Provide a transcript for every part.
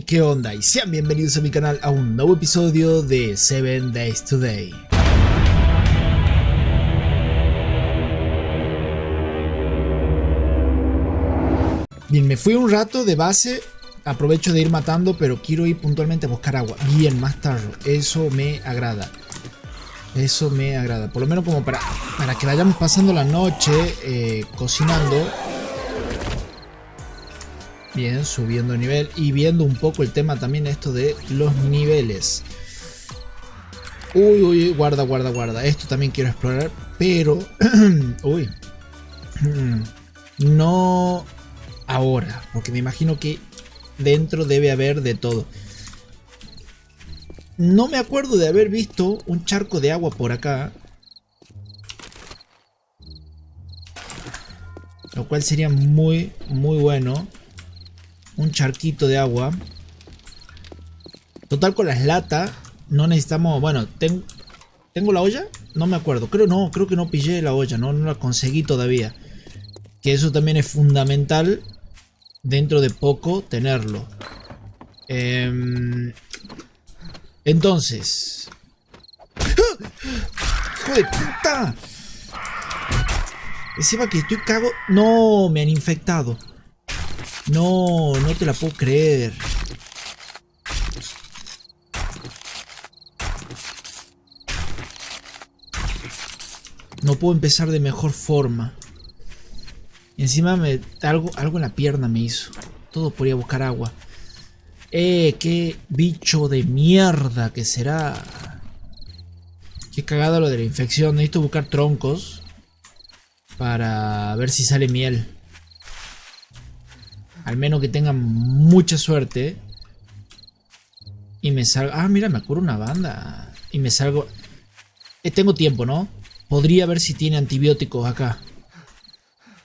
¿Qué onda? Y sean bienvenidos a mi canal a un nuevo episodio de 7 Days Today. Bien, me fui un rato de base, aprovecho de ir matando, pero quiero ir puntualmente a buscar agua. Bien, más tarde, eso me agrada. Eso me agrada, por lo menos como para que vayamos pasando la noche cocinando. Bien, subiendo de nivel y viendo un poco el tema también esto de los niveles. Uy, guarda. Esto también quiero explorar, pero... uy. No ahora, porque me imagino que dentro debe haber de todo. No me acuerdo de haber visto un charco de agua por acá. Lo cual sería muy bueno. Un charquito de agua. Total, con las latas no necesitamos... Bueno, ¿tengo la olla? No me acuerdo. Creo que no pillé la olla. No la conseguí todavía. Que eso también es fundamental. Dentro de poco tenerlo. Entonces... ¡Hijo de puta! Encima que estoy cago... No, me han infectado. No te la puedo creer. No puedo empezar de mejor forma. Y encima algo en la pierna me hizo. Todo por ir a buscar agua. Qué bicho de mierda que será. Qué cagada lo de la infección. Necesito buscar troncos para ver si sale miel. Al menos que tengan mucha suerte. Y me salgo... Ah, mira, me curo una banda. Y me salgo... tengo tiempo, ¿no? Podría ver si tiene antibióticos acá.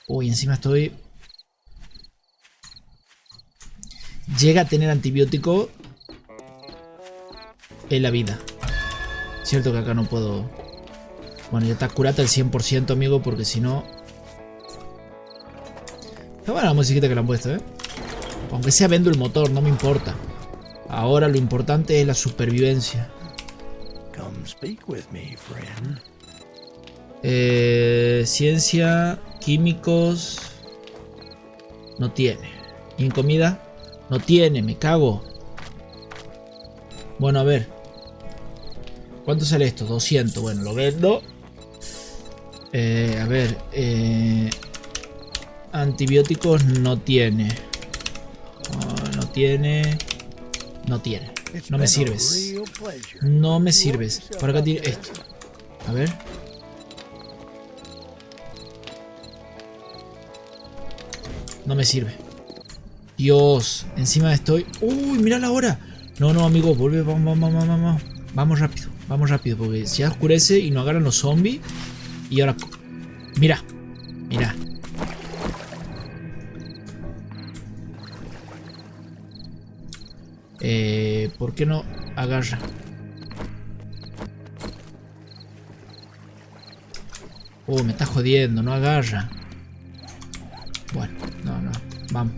Uy, encima estoy... Llega a tener antibiótico en la vida. Cierto que acá no puedo... Bueno, ya está curata al 100%, amigo, porque si no... Está buena la musiquita que le han puesto, ¿eh? Aunque sea vendo el motor, no me importa. Ahora lo importante es la supervivencia. Ciencia, químicos... No tiene. ¿Y en comida? No tiene, me cago. Bueno, a ver. ¿Cuánto sale esto? 200. Bueno, lo vendo. A ver. Antibióticos no tiene. No tiene. No tiene. No me sirves. No me sirves. Por acá tiene esto. A ver. No me sirve. Dios. Encima estoy... Uy, mira la hora. No, amigo. Vuelve. Vamos. Vamos rápido. Porque si ya oscurece y nos agarran los zombies. Y ahora... Mira. ¿Por qué no agarra? Oh, me está jodiendo, no agarra. Bueno, no, vamos.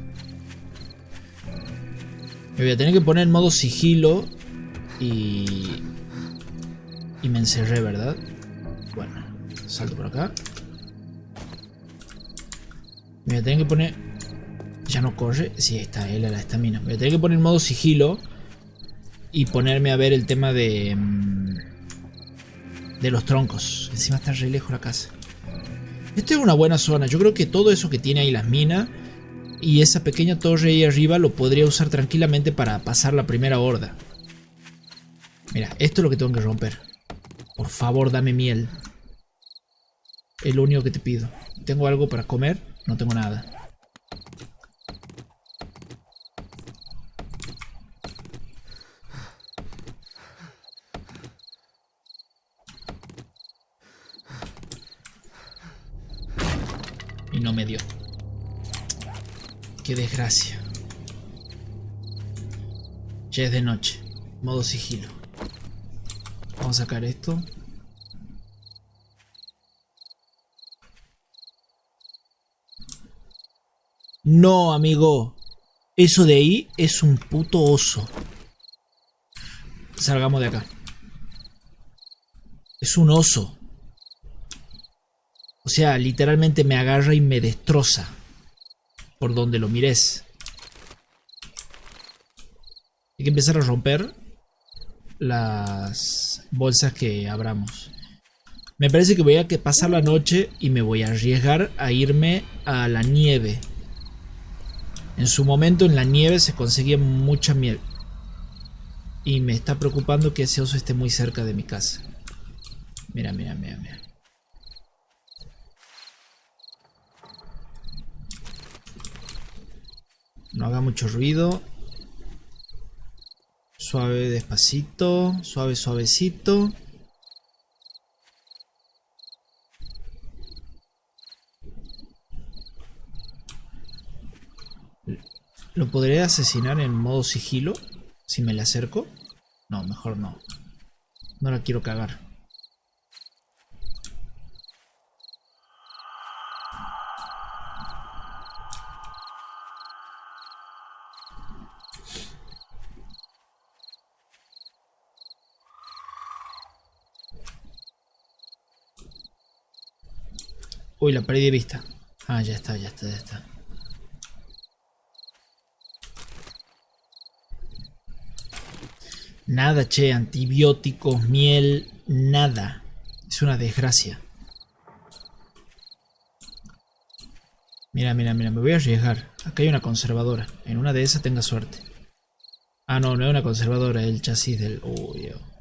Me voy a tener que poner en modo sigilo. Y me encerré, ¿verdad? Bueno, salto por acá. Me voy a tener que poner... Ya no corre. Sí, está él a la estamina. Me voy a tener que poner en modo sigilo. Y ponerme a ver el tema de los troncos. Encima está re lejos la casa. Esta es una buena zona. Yo creo que todo eso que tiene ahí las minas y esa pequeña torre ahí arriba lo podría usar tranquilamente para pasar la primera horda. Mira, esto es lo que tengo que romper. Por favor, dame miel. Es lo único que te pido. ¿Tengo algo para comer? No tengo nada. Y no me dio. Qué desgracia. Ya es de noche. Modo sigilo. Vamos a sacar esto. No, amigo. Eso de ahí es un puto oso. Salgamos de acá. Es un oso. O sea, literalmente me agarra y me destroza. Por donde lo mires. Hay que empezar a romper las bolsas que abramos. Me parece que voy a pasar la noche y me voy a arriesgar a irme a la nieve. En su momento en la nieve se conseguía mucha miel. Y me está preocupando que ese oso esté muy cerca de mi casa. Mira, mira, mira, mira. No haga mucho ruido. Suave, despacito. Suave, suavecito. ¿Lo podré asesinar en modo sigilo? Si me le acerco. No, mejor no. No la quiero cagar. Uy, la perdí de vista. Ah, ya está, ya está, ya está. Nada, che, antibióticos, miel, nada. Es una desgracia. Mira, mira, mira, me voy a arriesgar. Acá hay una conservadora. En una de esas tenga suerte. Ah, no, no es una conservadora, es el chasis del... Uy, oh.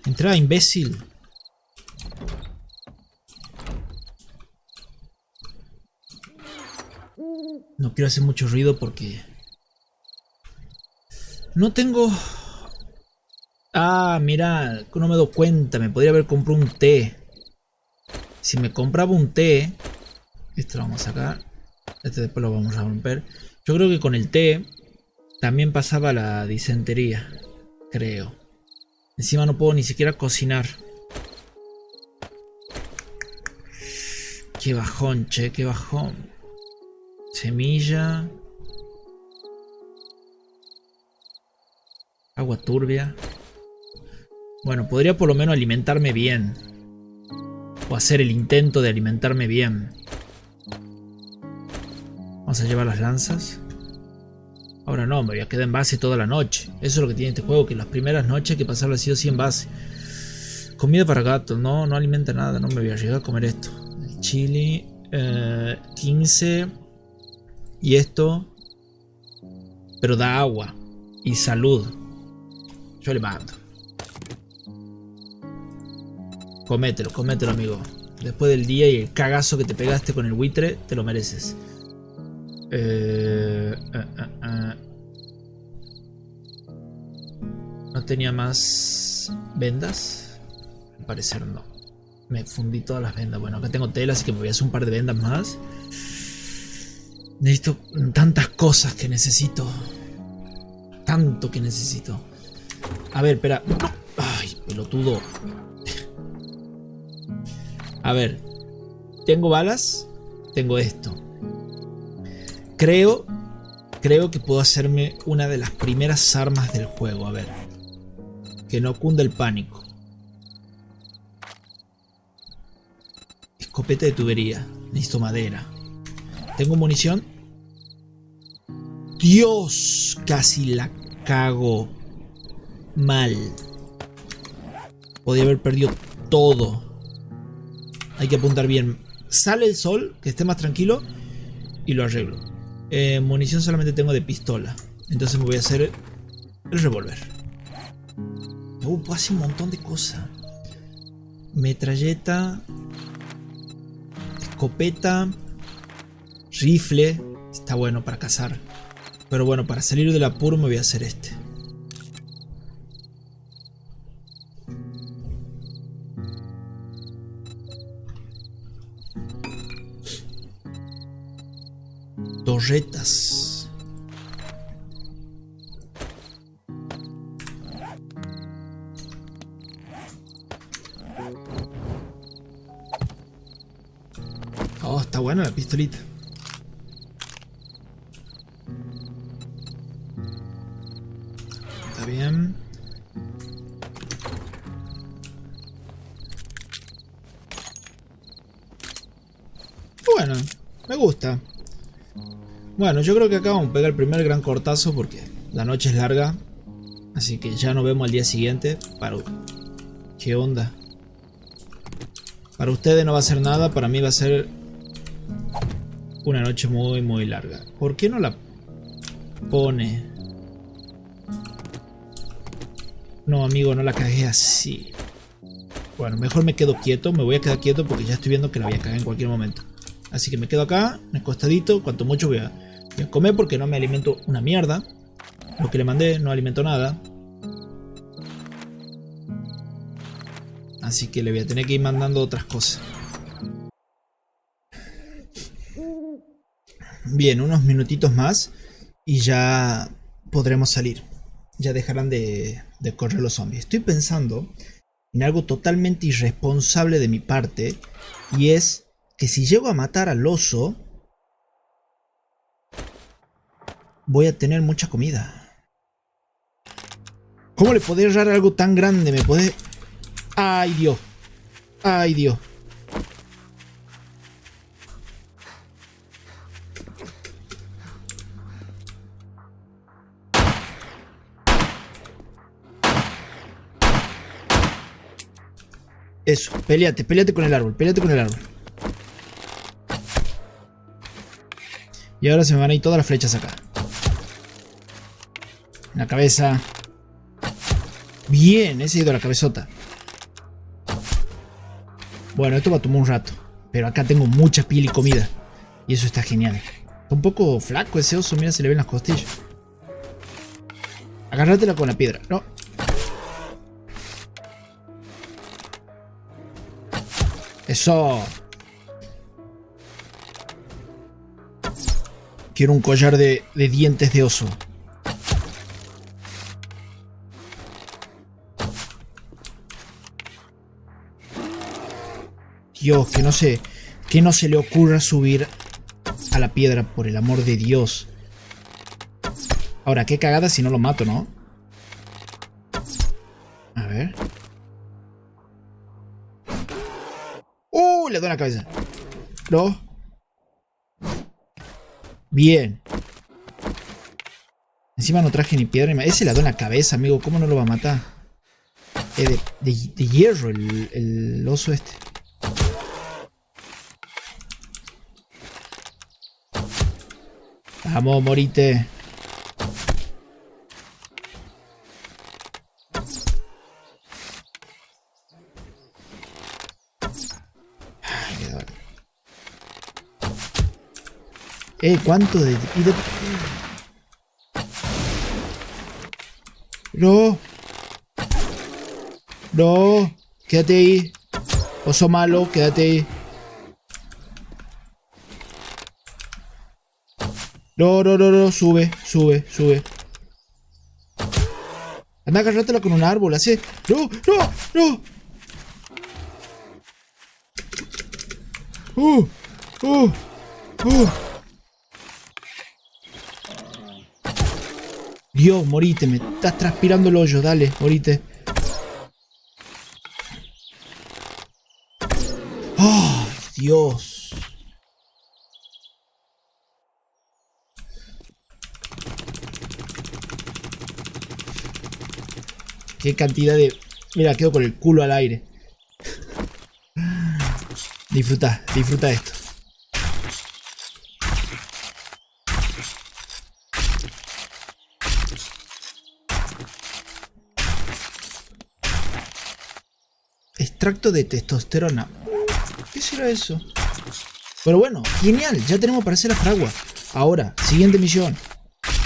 Entra, imbécil. No quiero hacer mucho ruido porque... No tengo... Ah, mira, no me doy cuenta. Me podría haber comprado un té. Si me compraba un té... Este lo vamos a sacar. Este después lo vamos a romper. Yo creo que con el té también pasaba la disentería. Creo. Encima no puedo ni siquiera cocinar. Qué bajón, che, qué bajón. Semilla. Agua turbia. Bueno, podría por lo menos alimentarme bien. O hacer el intento de alimentarme bien. Vamos a llevar las lanzas. Ahora no, me voy a quedar en base toda la noche. Eso es lo que tiene este juego, que las primeras noches hay que pasarlo así o así en base. Comida para gatos, no, no alimenta nada, no me voy a llegar a comer esto. El chili, 15. Y esto. Pero da agua y salud. Yo le mando. Comételo, comételo, amigo. Después del día y el cagazo que te pegaste con el buitre, te lo mereces. ¿No tenía más vendas? Al parecer no. Me fundí todas las vendas. Bueno, acá tengo tela, así que me voy a hacer un par de vendas más. Necesito tantas cosas que necesito. Tanto que necesito. A ver, espera. Ay, pelotudo. A ver. Tengo balas. Tengo esto. Creo que puedo hacerme una de las primeras armas del juego. A ver. Que no cunda el pánico. Escopeta de tubería. Necesito madera. ¿Tengo munición? Dios, casi la cago mal. Podía haber perdido todo. Hay que apuntar bien. Sale el sol, que esté más tranquilo. Y lo arreglo. Munición solamente tengo de pistola. Entonces me voy a hacer el revólver. Puedo hacer un montón de cosas. Metralleta. Escopeta. Rifle. Está bueno para cazar. Pero bueno, para salir del apuro me voy a hacer este. Torretas. Oh, está buena la pistolita. Está bien. Bueno, me gusta. Bueno, yo creo que acá vamos a pegar el primer gran cortazo porque la noche es larga. Así que ya nos vemos al día siguiente. ¿Qué onda? Para ustedes no va a ser nada, para mí va a ser una noche muy muy larga. ¿Por qué no la pone? No, amigo, no la cagué así. Bueno, mejor me quedo quieto, me voy a quedar quieto porque ya estoy viendo que la voy a cagar en cualquier momento. Así que me quedo acá, en el costadito, cuanto mucho voy a comer porque no me alimento una mierda. Lo que le mandé no alimento nada. Así que le voy a tener que ir mandando otras cosas. Bien, unos minutitos más y ya podremos salir. Ya dejarán de correr los zombies. Estoy pensando en algo totalmente irresponsable de mi parte. Y es que si llego a matar al oso, voy a tener mucha comida. ¿Cómo le podés errar algo tan grande? ¿Me podés...? ¡Ay, Dios! ¡Ay, Dios! Eso, peleate con el árbol, peleate con el árbol. Y ahora se me van a ir todas las flechas acá. En la cabeza. Bien, ese ha ido a la cabezota. Bueno, esto va a tomar un rato. Pero acá tengo mucha piel y comida. Y eso está genial. Está un poco flaco ese oso, mira, se le ven las costillas. Agárratela con la piedra, no. Eso. Quiero un collar de dientes de oso. Dios, que no se le ocurra subir a la piedra, por el amor de Dios. Ahora, qué cagada si no lo mato, ¿no? A ver. Le doy en la cabeza. No. Bien. Encima no traje ni piedra ni más. Ese le doy en la cabeza, amigo. ¿Cómo no lo va a matar? De hierro el oso este. Vamos, morite. ¿Cuánto de...? No. No. Quédate ahí. Oso malo, quédate ahí. No. Sube. Anda, agárratela con un árbol, así. No. Dios, morite, me estás transpirando el hoyo, dale, morite. ¡Oh, Dios! Qué cantidad de... Mira, quedo con el culo al aire. Disfruta esto. Extracto de testosterona. ¿Qué será eso? Pero bueno, genial, ya tenemos para hacer la fragua. Ahora, siguiente misión.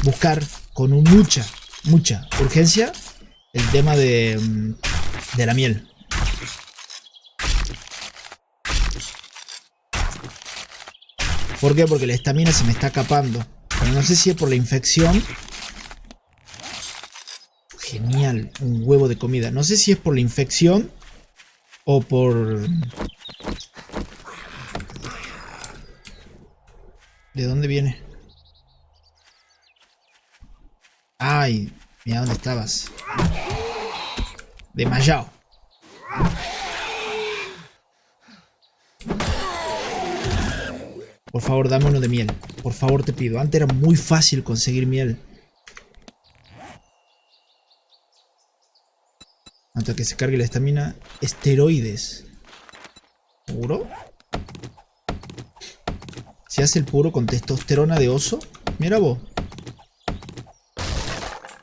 Buscar con mucha urgencia el tema de la miel. ¿Por qué? Porque la estamina se me está capando. Pero no sé si es por la infección. Genial, un huevo de comida. No sé si es por la infección o por... ¿De dónde viene? Ay, mira dónde estabas. Desmayado. Por favor, dame uno de miel. Por favor, te pido. Antes era muy fácil conseguir miel. Hasta que se cargue la estamina. Esteroides. ¿Puro? ¿Se hace el puro con testosterona de oso? Mira vos.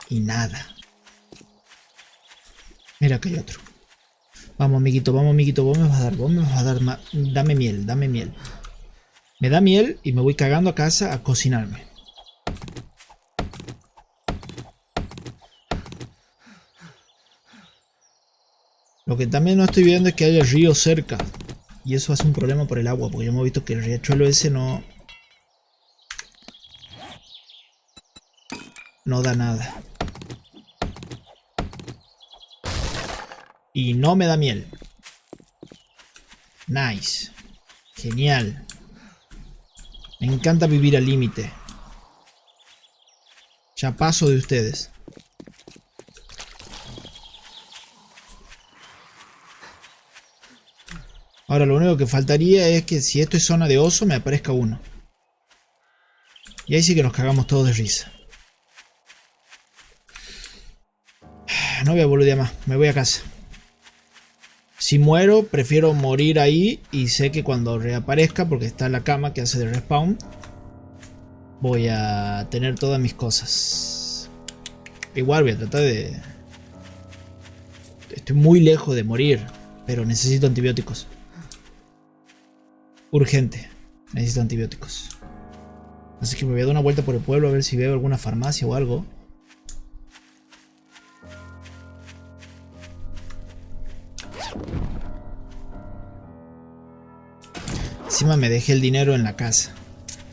Y nada. Mira que hay otro. Vamos, amiguito, vamos, amiguito. Vos me vas a dar, vos me vas a dar más. Dame miel, dame miel. Me da miel y me voy cagando a casa a cocinarme. Lo que también no estoy viendo es que haya río cerca. Y eso hace un problema por el agua, porque ya hemos visto que el riachuelo ese no da nada. Y no me da miel. Nice. Genial. Me encanta vivir al límite. Ya paso de ustedes. Ahora lo único que faltaría es que si esto es zona de oso me aparezca uno. Y ahí sí que nos cagamos todos de risa. No voy a boludear más, me voy a casa. Si muero, prefiero morir ahí y sé que cuando reaparezca, porque está en la cama que hace de respawn, voy a tener todas mis cosas. Igual voy a tratar de... Estoy muy lejos de morir, pero necesito antibióticos. Urgente, necesito antibióticos. Así que me voy a dar una vuelta por el pueblo a ver si veo alguna farmacia o algo. Encima me dejé el dinero en la casa,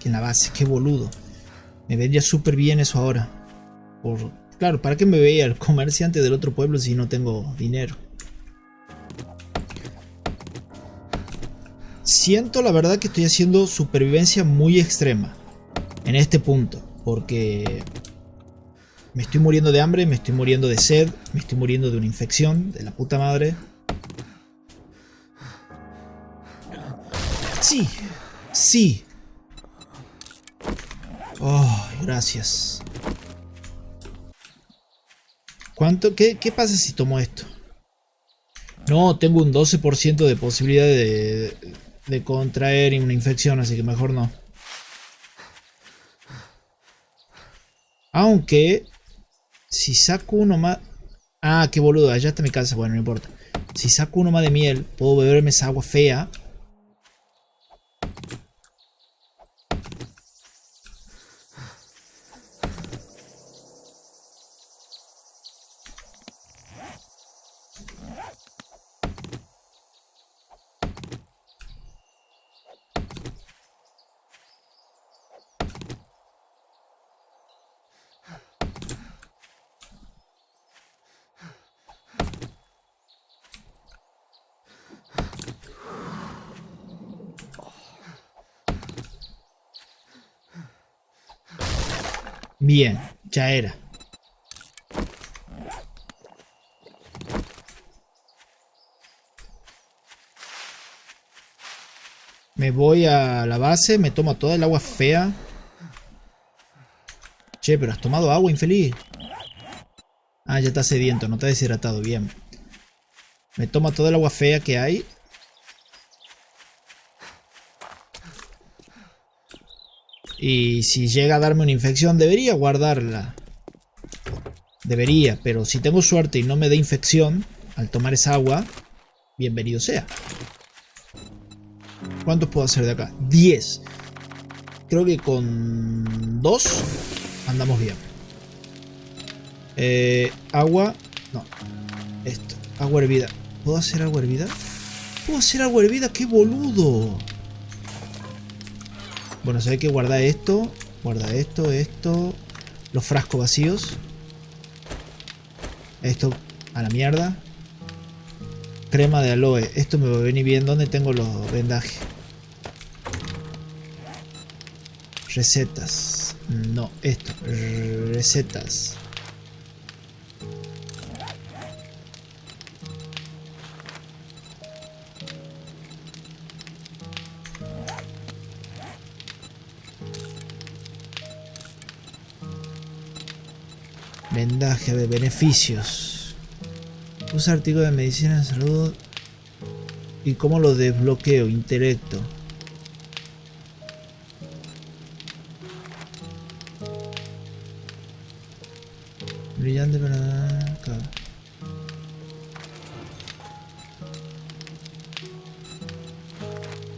en la base, qué boludo. Me vendría súper bien eso ahora. Claro, ¿para qué me veía el comerciante del otro pueblo si no tengo dinero? Siento la verdad que estoy haciendo supervivencia muy extrema en este punto, porque me estoy muriendo de hambre, me estoy muriendo de sed, me estoy muriendo de una infección, de la puta madre. Sí, sí. Oh, gracias. ¿Cuánto? ¿Qué pasa si tomo esto? No, tengo un 12% de posibilidad de contraer una infección, así que mejor no. Aunque, si saco uno más... Ah, qué boludo, allá está mi casa, bueno, no importa. Si saco uno más de miel, puedo beberme esa agua fea. Bien, ya era. Me voy a la base, me tomo toda el agua fea. Che, pero has tomado agua, infeliz. Ah, ya está sediento, no está deshidratado, bien. Me tomo toda el agua fea que hay. Y si llega a darme una infección, debería guardarla. Debería, pero si tengo suerte y no me da infección al tomar esa agua, bienvenido sea. ¿Cuántos puedo hacer de acá? 10. Creo que con 2 andamos bien. Agua. No. Esto. Agua hervida. ¿Puedo hacer agua hervida? ¿Puedo hacer agua hervida? ¡Qué boludo! Bueno, se ve que guarda esto. Guarda esto, esto. Los frascos vacíos. Esto a la mierda. Crema de aloe. Esto me va a venir bien. ¿Dónde tengo los vendajes? Recetas. No, esto. Recetas. Vendaje de beneficios. Usa artículos de medicina de salud. ¿Y cómo lo desbloqueo? Intelecto. Brillante para... acá.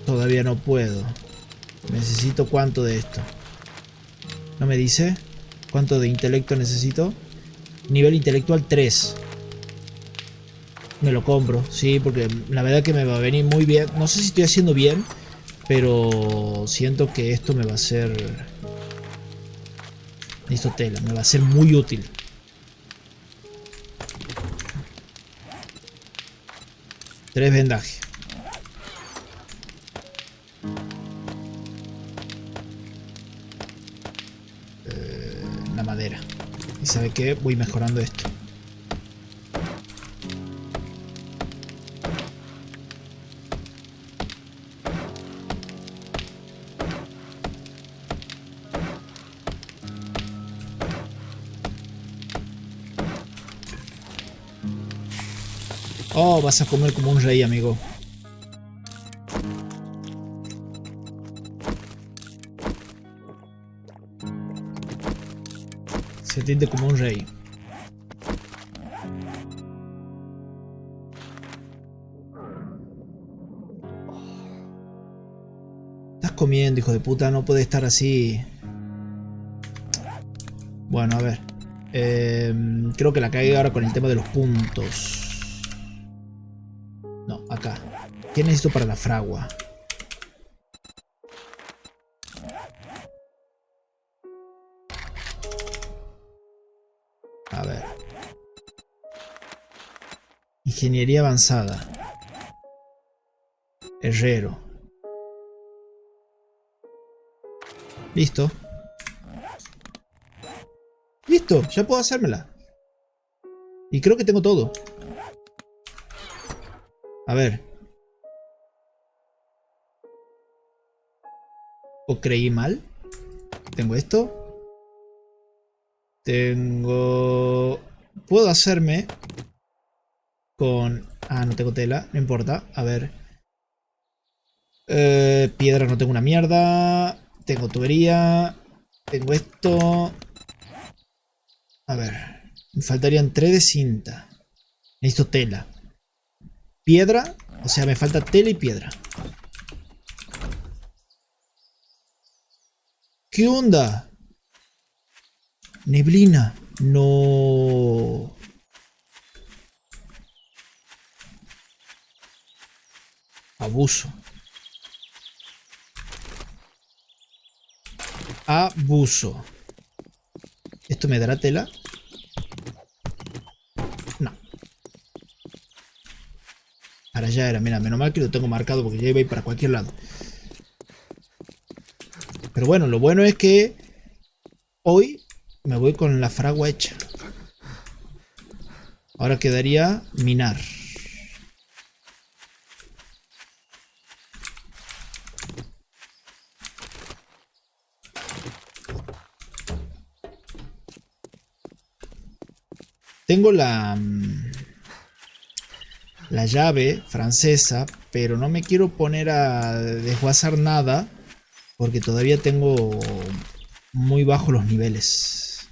Todavía no puedo. Necesito cuánto de esto. ¿No me dice? ¿Cuánto de intelecto necesito? Nivel intelectual 3. Me lo compro, sí, porque la verdad que me va a venir muy bien. No sé si estoy haciendo bien, pero siento que esto me va a ser... Necesito tela, me va a ser muy útil. Tres vendajes. La madera. ¿Y sabe qué? Voy mejorando esto. Oh, vas a comer como un rey, amigo. Se atiende como un rey. Estás comiendo, hijo de puta, no puede estar así. Bueno, a ver. Creo que la cagué ahora con el tema de los puntos. No, acá. ¿Qué necesito para la fragua? A ver. Ingeniería avanzada. Herrero. Listo. Listo, ya puedo hacérmela. Y creo que tengo todo. A ver. ¿O creí mal? Tengo esto. Tengo... Puedo hacerme con... Ah, no tengo tela, no importa. A ver. Piedra no tengo una mierda. Tengo tubería. Tengo esto. A ver. Me faltarían 3 de cinta. Necesito tela. Piedra. O sea, me falta tela y piedra. ¿Qué onda? Neblina. No. Abuso. Abuso. ¿Esto me dará tela? No. Para allá era, mira, menos mal que lo tengo marcado porque ya iba a ir para cualquier lado. Pero bueno, lo bueno es que hoy me voy con la fragua hecha. Ahora quedaría minar. Tengo la llave francesa, pero no me quiero poner a desguazar nada porque todavía tengo muy bajos los niveles.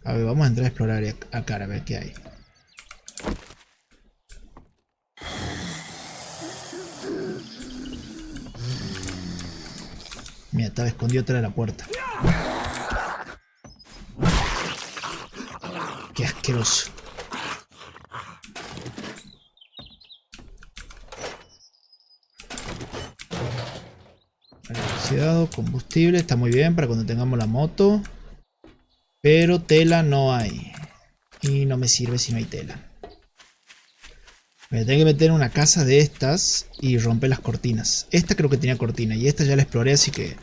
A ver, vamos a entrar a explorar acá a ver qué hay. Mira, estaba escondido atrás de la puerta. Qué asqueroso. Cuidado, combustible, está muy bien para cuando tengamos la moto. Pero tela no hay. Y no me sirve si no hay tela. Me tengo que meter en una casa de estas y romper las cortinas. Esta creo que tenía cortina y esta ya la exploré, así que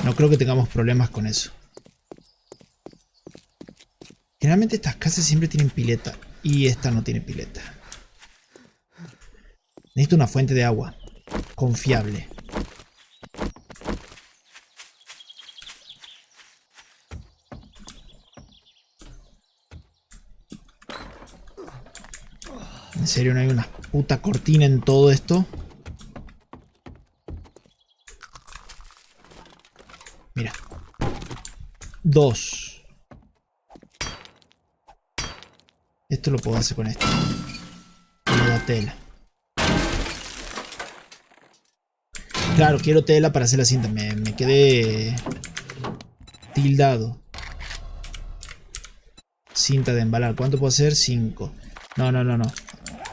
no creo que tengamos problemas con eso. Generalmente estas casas siempre tienen pileta y esta no tiene pileta. Necesito una fuente de agua confiable. ¿En serio no hay una puta cortina en todo esto? Mira. 2. Esto lo puedo hacer con esto. Me da tela. Claro, quiero tela para hacer la cinta. Me quedé tildado. Cinta de embalar. ¿Cuánto puedo hacer? 5. No.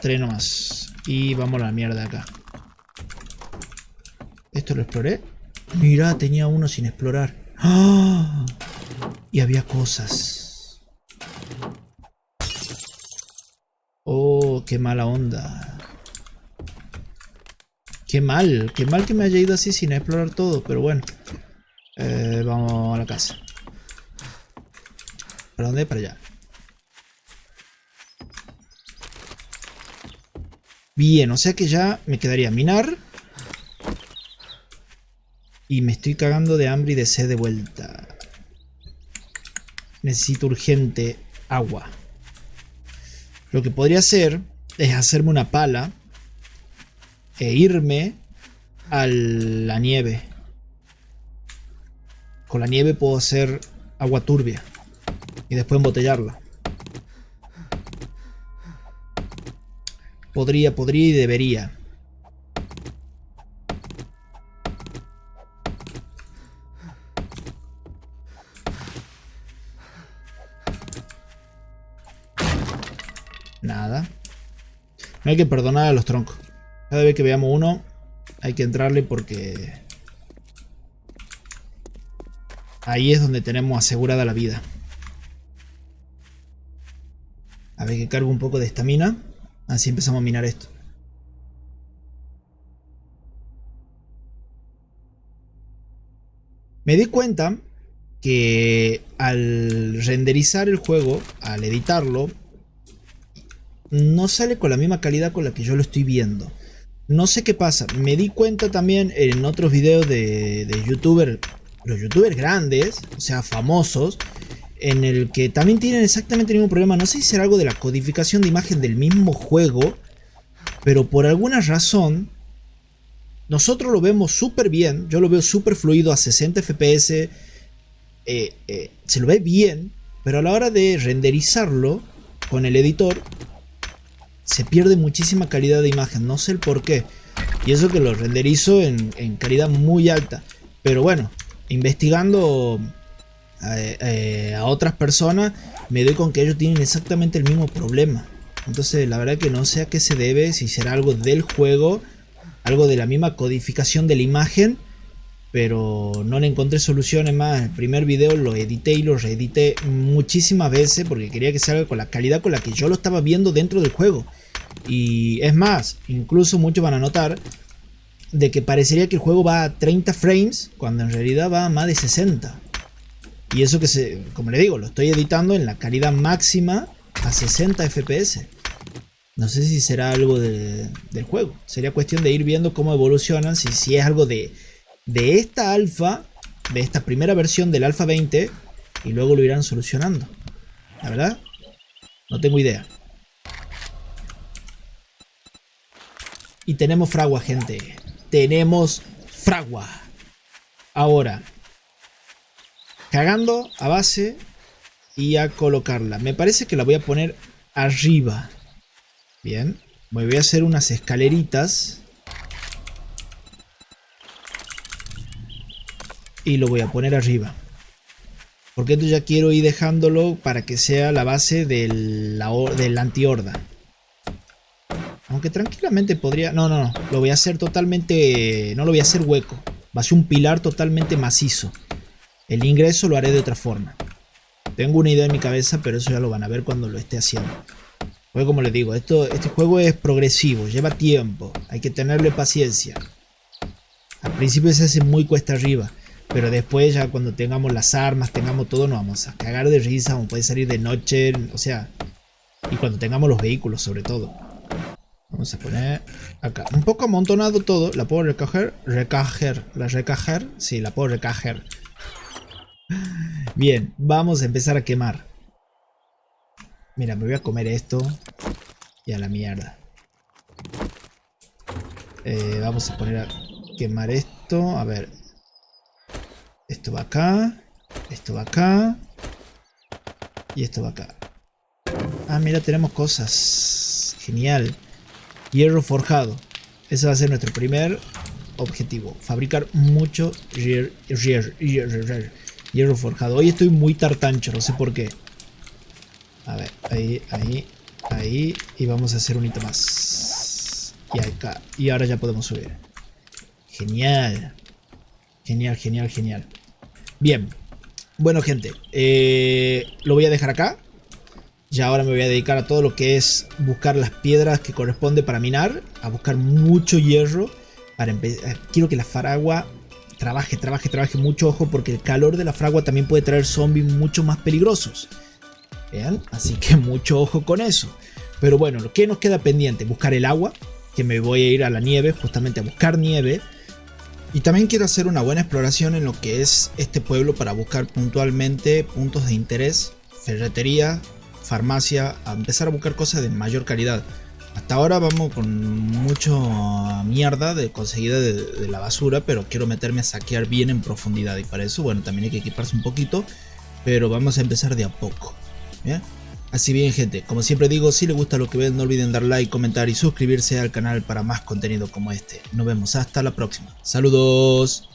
3 nomás. Y vamos a la mierda acá. ¿Esto lo exploré? Mirá, tenía uno sin explorar. ¡Ah! Y había cosas. Oh, qué mala onda. Qué mal que me haya ido así sin explorar todo. Pero bueno. Vamos a la casa. ¿Para dónde? Para allá. Bien, o sea que ya me quedaría minar. Y me estoy cagando de hambre y de sed de vuelta. Necesito urgente agua. Lo que podría hacer es hacerme una pala e irme a la nieve. Con la nieve puedo hacer agua turbia y después embotellarla. Podría y debería. Nada. No hay que perdonar a los troncos. Cada vez que veamos uno, hay que entrarle porque ahí es donde tenemos asegurada la vida. A ver que cargo un poco de estamina. Así empezamos a minar esto. Me di cuenta que al renderizar el juego, al editarlo, no sale con la misma calidad con la que yo lo estoy viendo. No sé qué pasa. Me di cuenta también en otros videos de youtubers, los youtubers grandes, o sea, famosos, en el que también tienen exactamente el mismo problema. No sé si será algo de la codificación de imagen del mismo juego, pero por alguna razón nosotros lo vemos súper bien. Yo lo veo súper fluido a 60 fps. Se lo ve bien, pero a la hora de renderizarlo con el editor se pierde muchísima calidad de imagen. No sé el por qué. Y eso que lo renderizo en calidad muy alta. Pero bueno, investigando a otras personas, me doy con que ellos tienen exactamente el mismo problema. Entonces la verdad que no sé a qué se debe, si será algo del juego, algo de la misma codificación de la imagen, pero no le encontré soluciones más. El primer video lo edité y lo reedité muchísimas veces porque quería que salga con la calidad con la que yo lo estaba viendo dentro del juego. Y es más, incluso muchos van a notar de que parecería que el juego va a 30 frames cuando en realidad va a más de 60. Y eso que, como le digo, lo estoy editando en la calidad máxima a 60 fps. No sé si será algo del juego. Sería cuestión de ir viendo cómo evolucionan. Si es algo de esta alfa, de esta primera versión del alfa 20, y luego lo irán solucionando. La verdad, no tengo idea. Y tenemos fragua, gente. Tenemos fragua. Ahora, cagando a base y a colocarla. Me parece que la voy a poner arriba. Bien. Me voy a hacer unas escaleritas. Y lo voy a poner arriba. Porque esto ya quiero ir dejándolo para que sea la base del anti-horda. Aunque tranquilamente podría... No, no, no. Lo voy a hacer totalmente... No lo voy a hacer hueco. Va a ser un pilar totalmente macizo. El ingreso lo haré de otra forma. Tengo una idea en mi cabeza, pero eso ya lo van a ver cuando lo esté haciendo. Pues como les digo, este juego es progresivo, lleva tiempo. Hay que tenerle paciencia. Al principio se hace muy cuesta arriba. Pero después ya cuando tengamos las armas, tengamos todo, nos vamos a cagar de risa. Vamos a poder salir de noche, o sea... Y cuando tengamos los vehículos sobre todo. Vamos a poner acá. Un poco amontonado todo. ¿La puedo recoger? ¿La recajer? Sí, la puedo recajer. Bien, vamos a empezar a quemar. Mira, me voy a comer esto. Y a la mierda. Vamos a poner a quemar esto. A ver. Esto va acá. Esto va acá. Y esto va acá. Ah, mira, tenemos cosas. Genial. Hierro forjado. Ese va a ser nuestro primer objetivo. Fabricar mucho hierro forjado. Hoy estoy muy tartancho, no sé por qué. A ver, ahí. Y vamos a hacer un hito más. Y acá. Y ahora ya podemos subir. Genial. Genial. Bien. Bueno, gente. Lo voy a dejar acá. Ya ahora me voy a dedicar a todo lo que es buscar las piedras que corresponde para minar. A buscar mucho hierro. Para empezar. Quiero que la fragua trabaje mucho. Ojo, porque el calor de la fragua también puede traer zombies mucho más peligrosos. Vean, así que mucho ojo con eso. Pero bueno, lo que nos queda pendiente, buscar el agua. Que me voy a ir a la nieve, justamente a buscar nieve. Y también quiero hacer una buena exploración en lo que es este pueblo para buscar puntualmente puntos de interés, ferretería, farmacia, a empezar a buscar cosas de mayor calidad. Hasta ahora vamos con mucho mierda conseguida de la basura, pero quiero meterme a saquear bien en profundidad y para eso, bueno, también hay que equiparse un poquito, pero vamos a empezar de a poco. ¿Bien? Así bien, gente, como siempre digo, si les gusta lo que ven, no olviden dar like, comentar y suscribirse al canal para más contenido como este. Nos vemos hasta la próxima. ¡Saludos!